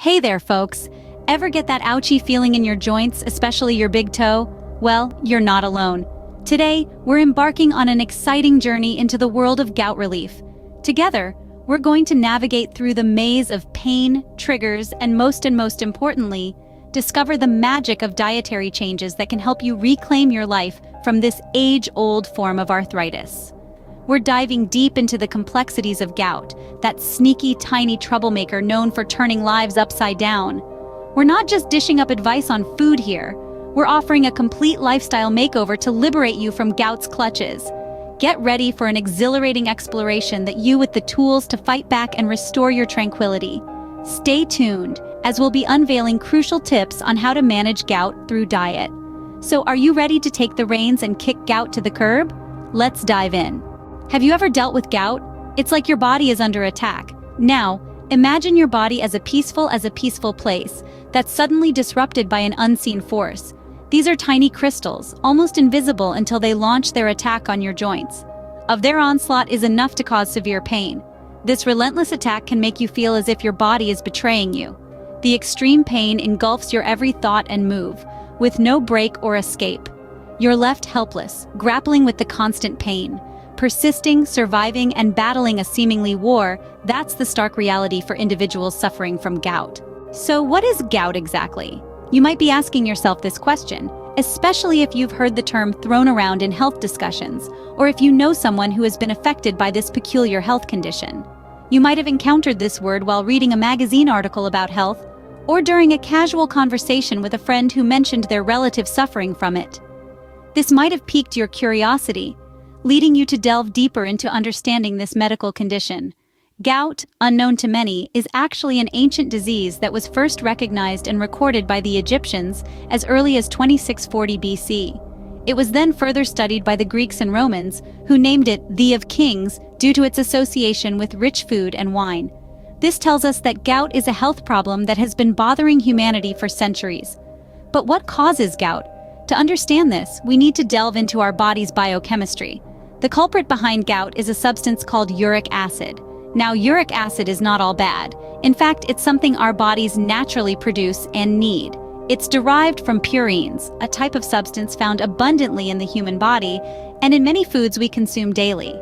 Hey there, folks. Ever get that ouchy feeling in your joints, especially your big toe? Well, you're not alone. Today, we're embarking on an exciting journey into the world of gout relief. Together, we're going to navigate through the maze of pain, triggers, and most importantly, discover the magic of dietary changes that can help you reclaim your life from this age-old form of arthritis. We're diving deep into the complexities of gout, that sneaky, tiny troublemaker known for turning lives upside down. We're not just dishing up advice on food here. We're offering a complete lifestyle makeover to liberate you from gout's clutches. Get ready for an exhilarating exploration that you with the tools to fight back and restore your tranquility. Stay tuned, as we'll be unveiling crucial tips on how to manage gout through diet. So are you ready to take the reins and kick gout to the curb? Let's dive in. Have you ever dealt with gout? It's like your body is under attack. Now, imagine your body as a peaceful place that's suddenly disrupted by an unseen force. These are tiny crystals, almost invisible until they launch their attack on your joints. Their onslaught is enough to cause severe pain. This relentless attack can make you feel as if your body is betraying you. The extreme pain engulfs your every thought and move, with no break or escape. You're left helpless, grappling with the constant pain. Persisting, surviving, and battling a seemingly war, that's the stark reality for individuals suffering from gout. So what is gout exactly? You might be asking yourself this question, especially if you've heard the term thrown around in health discussions, or if you know someone who has been affected by this peculiar health condition. You might have encountered this word while reading a magazine article about health, or during a casual conversation with a friend who mentioned their relative suffering from it. This might have piqued your curiosity, leading you to delve deeper into understanding this medical condition. Gout, unknown to many, is actually an ancient disease that was first recognized and recorded by the Egyptians as early as 2640 BC. It was then further studied by the Greeks and Romans, who named it the of Kings due to its association with rich food and wine. This tells us that gout is a health problem that has been bothering humanity for centuries. But what causes gout? To understand this, we need to delve into our body's biochemistry. The culprit behind gout is a substance called uric acid. Now, uric acid is not all bad. In fact, it's something our bodies naturally produce and need. It's derived from purines, a type of substance found abundantly in the human body and in many foods we consume daily.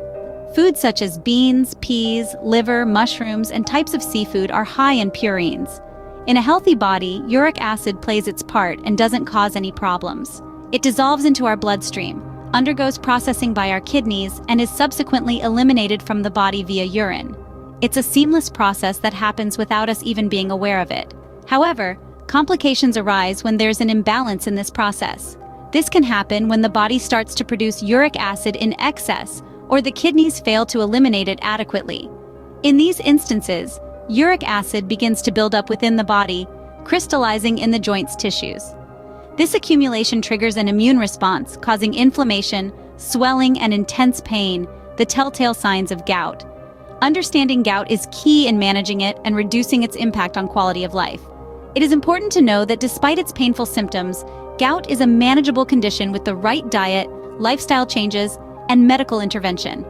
Foods such as beans, peas, liver, mushrooms, and types of seafood are high in purines. In a healthy body, uric acid plays its part and doesn't cause any problems. It dissolves into our bloodstream, undergoes processing by our kidneys, and is subsequently eliminated from the body via urine. It's a seamless process that happens without us even being aware of it. However, complications arise when there's an imbalance in this process. This can happen when the body starts to produce uric acid in excess, or the kidneys fail to eliminate it adequately. In these instances, uric acid begins to build up within the body, crystallizing in the joint's tissues. This accumulation triggers an immune response, causing inflammation, swelling, and intense pain, the telltale signs of gout. Understanding gout is key in managing it and reducing its impact on quality of life. It is important to know that despite its painful symptoms, gout is a manageable condition with the right diet, lifestyle changes, and medical intervention.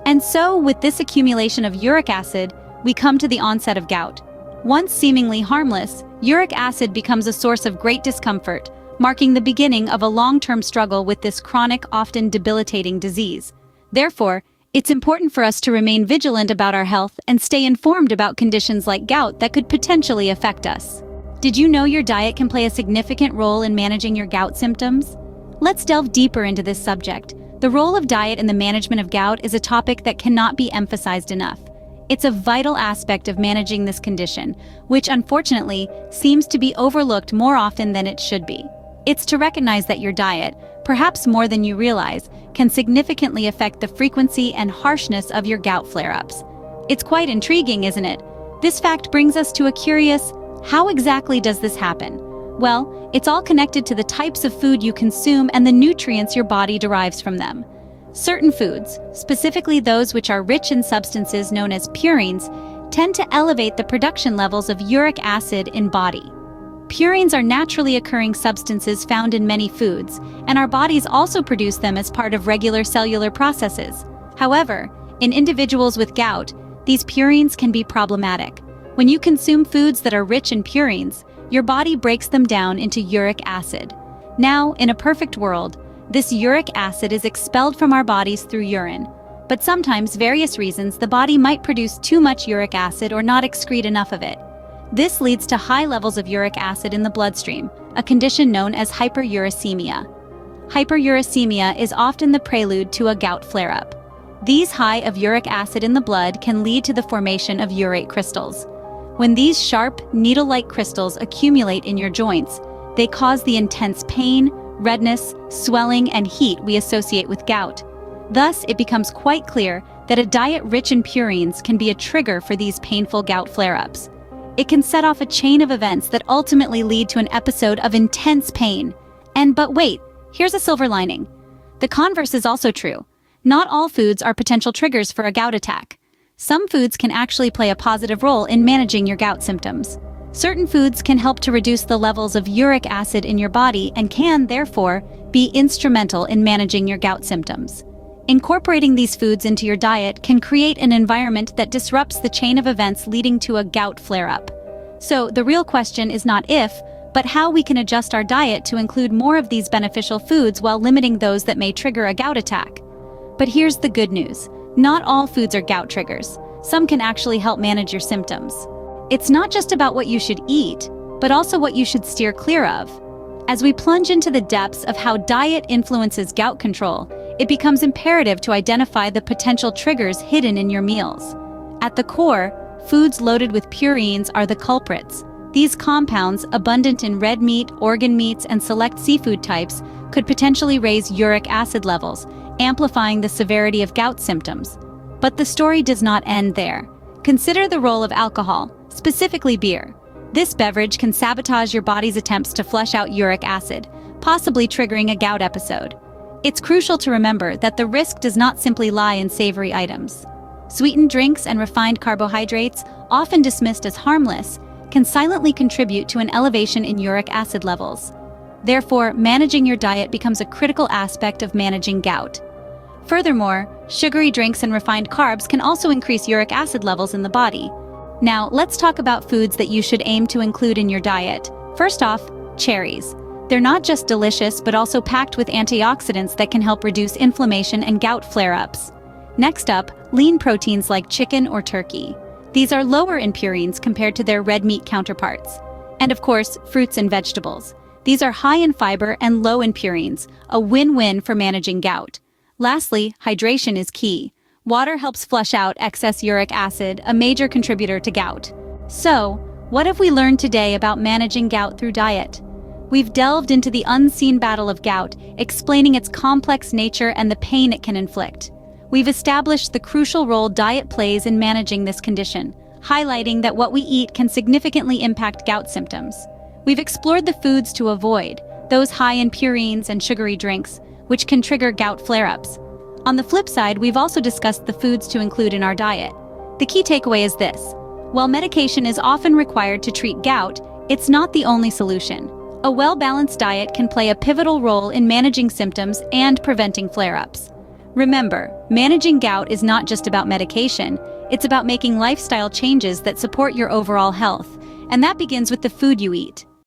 And so, with this accumulation of uric acid, we come to the onset of gout. Once seemingly harmless, uric acid becomes a source of great discomfort, marking the beginning of a long-term struggle with this chronic, often debilitating disease. Therefore, it's important for us to remain vigilant about our health and stay informed about conditions like gout that could potentially affect us. Did you know your diet can play a significant role in managing your gout symptoms? Let's delve deeper into this subject. The role of diet in the management of gout is a topic that cannot be emphasized enough. It's a vital aspect of managing this condition, which unfortunately seems to be overlooked more often than it should be. It's to recognize that your diet, perhaps more than you realize, can significantly affect the frequency and harshness of your gout flare-ups. It's quite intriguing, isn't it? This fact brings us to a curious, how exactly does this happen? Well, it's all connected to the types of food you consume and the nutrients your body derives from them. Certain foods, specifically those which are rich in substances known as purines, tend to elevate the production levels of uric acid in body. Purines are naturally occurring substances found in many foods, and our bodies also produce them as part of regular cellular processes. However, in individuals with gout, these purines can be problematic. When you consume foods that are rich in purines, your body breaks them down into uric acid. Now, in a perfect world, this uric acid is expelled from our bodies through urine. But sometimes, various reasons, the body might produce too much uric acid or not excrete enough of it. This leads to high levels of uric acid in the bloodstream, a condition known as hyperuricemia. Hyperuricemia is often the prelude to a gout flare-up. These high of uric acid in the blood can lead to the formation of urate crystals. When these sharp, needle-like crystals accumulate in your joints, they cause the intense pain, redness, swelling, and heat we associate with gout. Thus, it becomes quite clear that a diet rich in purines can be a trigger for these painful gout flare-ups. It can set off a chain of events that ultimately lead to an episode of intense pain. But wait, here's a silver lining. The converse is also true. Not all foods are potential triggers for a gout attack. Some foods can actually play a positive role in managing your gout symptoms. Certain foods can help to reduce the levels of uric acid in your body and can, therefore, be instrumental in managing your gout symptoms. Incorporating these foods into your diet can create an environment that disrupts the chain of events leading to a gout flare-up. So, the real question is not if, but how we can adjust our diet to include more of these beneficial foods while limiting those that may trigger a gout attack. But here's the good news. Not all foods are gout triggers. Some can actually help manage your symptoms. It's not just about what you should eat, but also what you should steer clear of. As we plunge into the depths of how diet influences gout control, it becomes imperative to identify the potential triggers hidden in your meals. At the core, foods loaded with purines are the culprits. These compounds, abundant in red meat, organ meats, and select seafood types, could potentially raise uric acid levels, amplifying the severity of gout symptoms. But the story does not end there. Consider the role of alcohol, specifically beer. This beverage can sabotage your body's attempts to flush out uric acid, possibly triggering a gout episode. It's crucial to remember that the risk does not simply lie in savory items. Sweetened drinks and refined carbohydrates, often dismissed as harmless, can silently contribute to an elevation in uric acid levels. Therefore, managing your diet becomes a critical aspect of managing gout. Furthermore, sugary drinks and refined carbs can also increase uric acid levels in the body. Now, let's talk about foods that you should aim to include in your diet. First off, cherries. They're not just delicious, but also packed with antioxidants that can help reduce inflammation and gout flare-ups. Next up, lean proteins like chicken or turkey. These are lower in purines compared to their red meat counterparts. And of course, fruits and vegetables. These are high in fiber and low in purines, a win-win for managing gout. Lastly, hydration is key. Water helps flush out excess uric acid, a major contributor to gout. So, what have we learned today about managing gout through diet? We've delved into the unseen battle of gout, explaining its complex nature and the pain it can inflict. We've established the crucial role diet plays in managing this condition, highlighting that what we eat can significantly impact gout symptoms. We've explored the foods to avoid, those high in purines and sugary drinks, which can trigger gout flare-ups. On the flip side, we've also discussed the foods to include in our diet. The key takeaway is this: while medication is often required to treat gout, it's not the only solution. A well-balanced diet can play a pivotal role in managing symptoms and preventing flare-ups. Remember, managing gout is not just about medication, it's about making lifestyle changes that support your overall health, and that begins with the food you eat.